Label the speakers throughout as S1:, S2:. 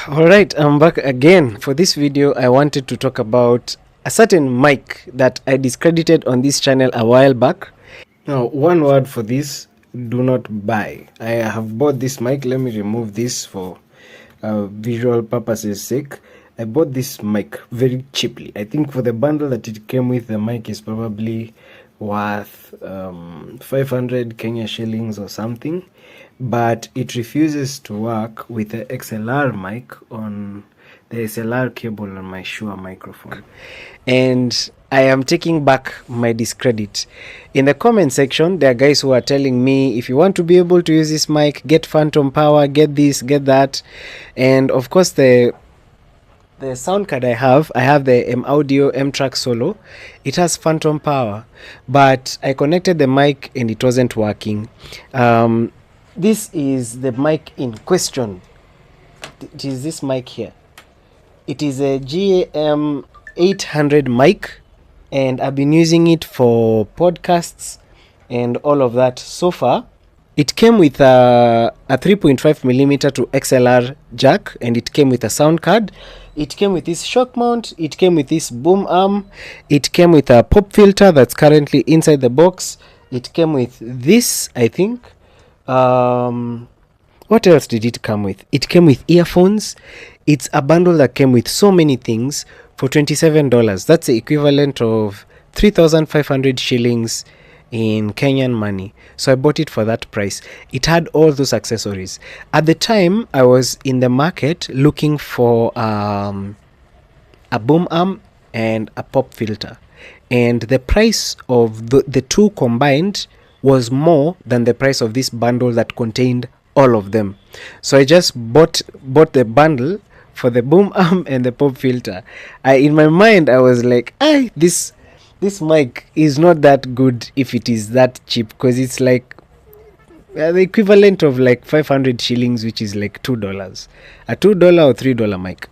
S1: Alright, I'm back again. For this video, I wanted to talk about a certain mic that I discredited on this channel a while back. Now, one word for this, do not buy. I have bought this mic. Let me remove this for visual purposes sake. I bought this mic very cheaply. I think for the bundle that it came with, the mic is probably worth 500 Kenya shillings or something, but it refuses to work with the XLR mic on the XLR cable on my Shure microphone, and I am taking back my discredit. In the comment section, there are guys who are telling me, if you want to be able to use this mic, get phantom power, get this, get that. And of course, the sound card I have the M Audio M Track Solo. It has phantom power, but I connected the mic and it wasn't working. This is the mic in question. It is this mic here. It is a GAM 800 mic, and I've been using it for podcasts and all of that so far. It came with a 3.5mm to XLR jack, and it came with a sound card. It came with this shock mount. It came with this boom arm. It came with a pop filter that's currently inside the box. It came with this, I think. What else did it come with? It came with earphones. It's a bundle that came with so many things for $27. That's the equivalent of 3,500 shillings in Kenyan money. So I bought it for that price. It had all those accessories. At the time, I was in the market looking for a boom arm and a pop filter, and the price of the two combined was more than the price of this bundle that contained all of them. So I just bought the bundle for the boom arm and the pop filter. In my mind, I was like, this mic is not that good if it is that cheap, because it's like the equivalent of like 500 shillings, which is like $2. A $2 or $3 mic.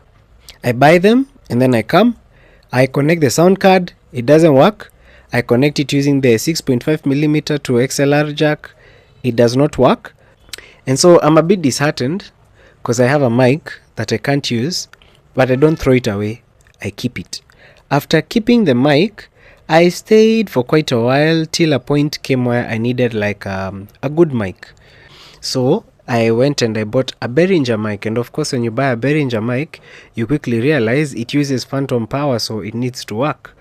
S1: I buy them and then I connect the sound card. It doesn't work. I connect it using the 6.5mm to XLR jack. It does not work. And so I'm a bit disheartened because I have a mic that I can't use, but I don't throw it away. I keep it. After keeping the mic, I stayed for quite a while till a point came where I needed like a good mic. So I went and I bought a Behringer mic. And of course, when you buy a Behringer mic, you quickly realize it uses phantom power, so it needs to work.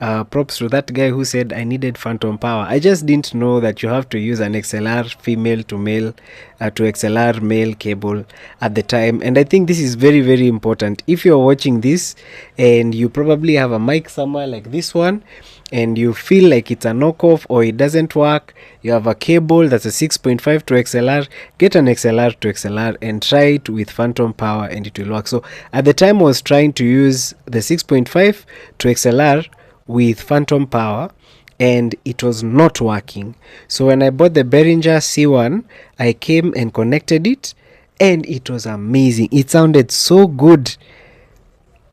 S1: Props to that guy who said I needed phantom power. I just didn't know that you have to use an XLR female to male to XLR male cable at the time. And I think this is very, very important. If you're watching this and you probably have a mic somewhere like this one and you feel like it's a knockoff or it doesn't work, you have a cable that's a 6.5 to XLR, get an XLR to XLR and try it with phantom power and it will work. So at the time I was trying to use the 6.5 to XLR with phantom power and it was not working. So when I bought the Behringer C-1, I came and connected it and it was amazing. It sounded so good.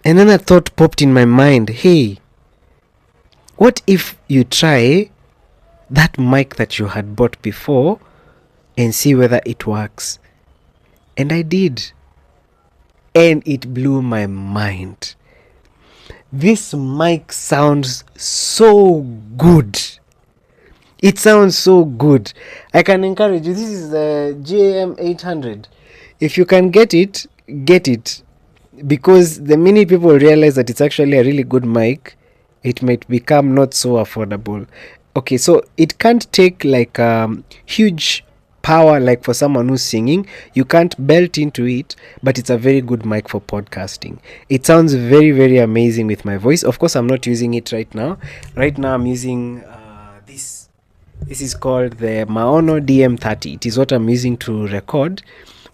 S1: And then a thought popped in my mind, hey, what if you try that mic that you had bought before and see whether it works? And I did. And it blew my mind. This mic sounds so good. It sounds so good. I can encourage you. This is the GAM 800. If you can get it, because the many people realize that it's actually a really good mic, it might become not so affordable. Okay, so it can't take like huge power like for someone who's singing. You can't belt into it, but it's a very good mic for podcasting. It sounds very, very amazing with my voice. Of course, I'm not using it right now. Right now I'm using this is called the Maono DM30. It is what I'm using to record,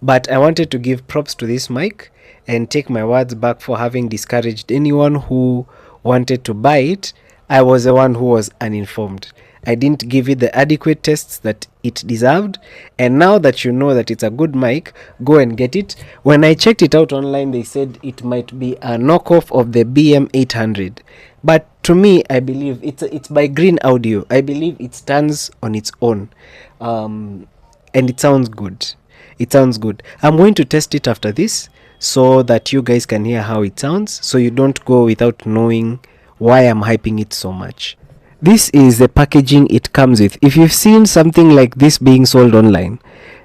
S1: but I wanted to give props to this mic and take my words back for having discouraged anyone who wanted to buy it. I was the one who was uninformed. I didn't give it the adequate tests that it deserved, and now that you know that it's a good mic, go and get it. When I checked it out online, they said it might be a knockoff of the BM800, but to me, I believe it's by Green Audio. I believe it stands on its own, and it sounds good. It sounds good. I'm going to test it after this so that you guys can hear how it sounds, so you don't go without knowing why I'm hyping it so much. This is the packaging it comes with. If you've seen something like this being sold online,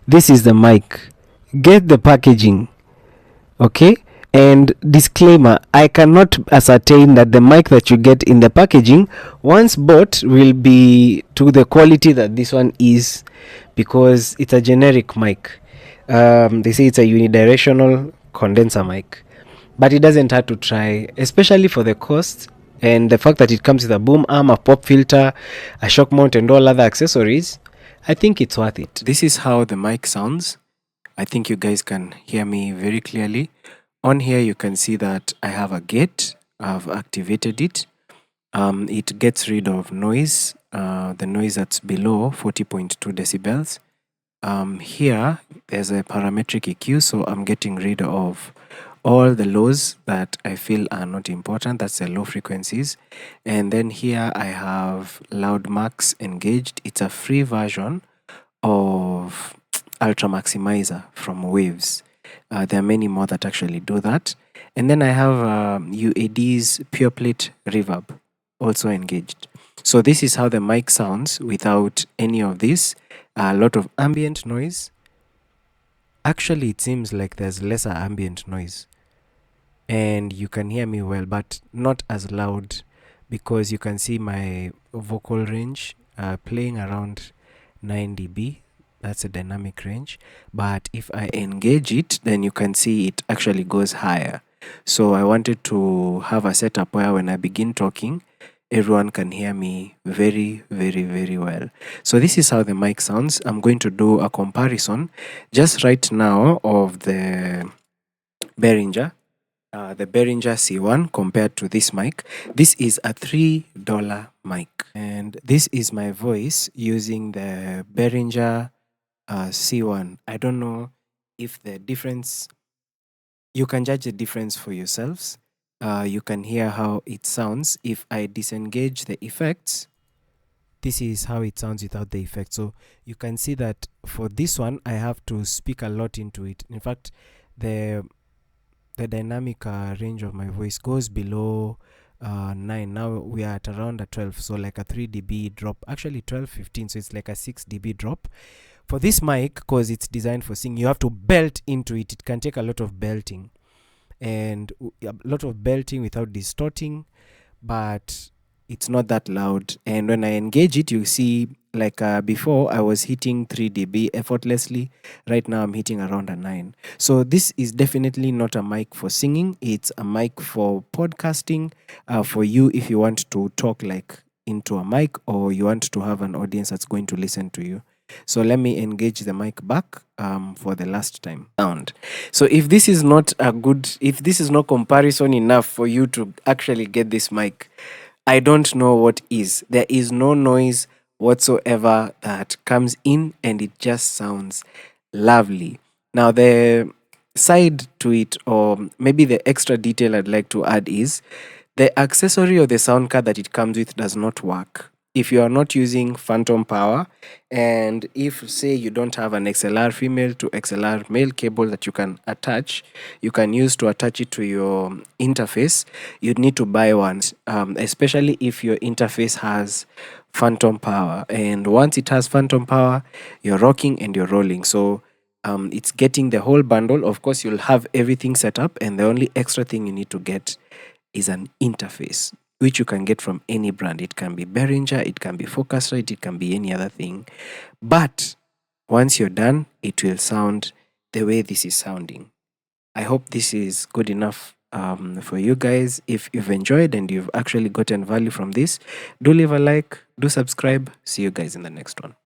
S1: this is the mic. Get the packaging, okay? And disclaimer, I cannot ascertain that the mic that you get in the packaging once bought will be to the quality that this one is, because it's a generic mic. They say it's a unidirectional condenser mic, but it doesn't hurt to try, especially for the cost and the fact that it comes with a boom arm, a pop filter, a shock mount, and all other accessories. I think it's worth it. This is how the mic sounds. I think you guys can hear me very clearly. On here you can see that I have a gate. I've activated it. It gets rid of noise, the noise that's below 40.2 decibels. Here there's a parametric EQ, so I'm getting rid of all the lows that I feel are not important. That's the low frequencies. And then here I have loud max engaged. It's a free version of Ultra Maximizer from Waves. There are many more that actually do that. And then I have UAD's Pure Plate Reverb also engaged. So this is how the mic sounds without any of this. A lot of ambient noise. Actually, it seems like there's lesser ambient noise. And you can hear me well, but not as loud, because you can see my vocal range playing around 9 dB. That's a dynamic range. But if I engage it, then you can see it actually goes higher. So I wanted to have a setup where when I begin talking, everyone can hear me very, very, very well. So this is how the mic sounds. I'm going to do a comparison just right now of the Behringer C-1 compared to this mic. This is a $3 mic, and this is my voice using the Behringer C-1. I don't know if the difference, you can judge the difference for yourselves. You can hear how it sounds. If I disengage the effects, this is how it sounds without the effect. So you can see that for this one, I have to speak a lot into it. In fact, the dynamic range of my voice goes below 9. Now we are at around a 12, so like a 3 dB drop, actually 12, 15, so it's like a 6 dB drop. For this mic, because it's designed for singing, you have to belt into it. It can take a lot of belting, and a lot of belting without distorting, but it's not that loud. And when I engage it, you see, like before I was hitting 3 dB effortlessly. Right now I'm hitting around a 9. So this is definitely not a mic for singing. It's a mic for podcasting, for you if you want to talk like into a mic, or you want to have an audience that's going to listen to you. So let me engage the mic back for the last time. Sound. So if this is not comparison enough for you to actually get this mic, I don't know what is. There is no noise whatsoever that comes in, and it just sounds lovely. Now the side to it, or maybe the extra detail I'd like to add, is the accessory or the sound card that it comes with does not work if you are not using phantom power, and if, say, you don't have an XLR female to XLR male cable that you can use to attach it to your interface, you'd need to buy one, especially if your interface has phantom power. And once it has phantom power, you're rocking and you're rolling. So it's getting the whole bundle. Of course, you'll have everything set up, and the only extra thing you need to get is an interface, which you can get from any brand. It can be Behringer, it can be Focusrite, it can be any other thing. But once you're done, it will sound the way this is sounding. I hope this is good enough for you guys. If you've enjoyed and you've actually gotten value from this, do leave a like, do subscribe. See you guys in the next one.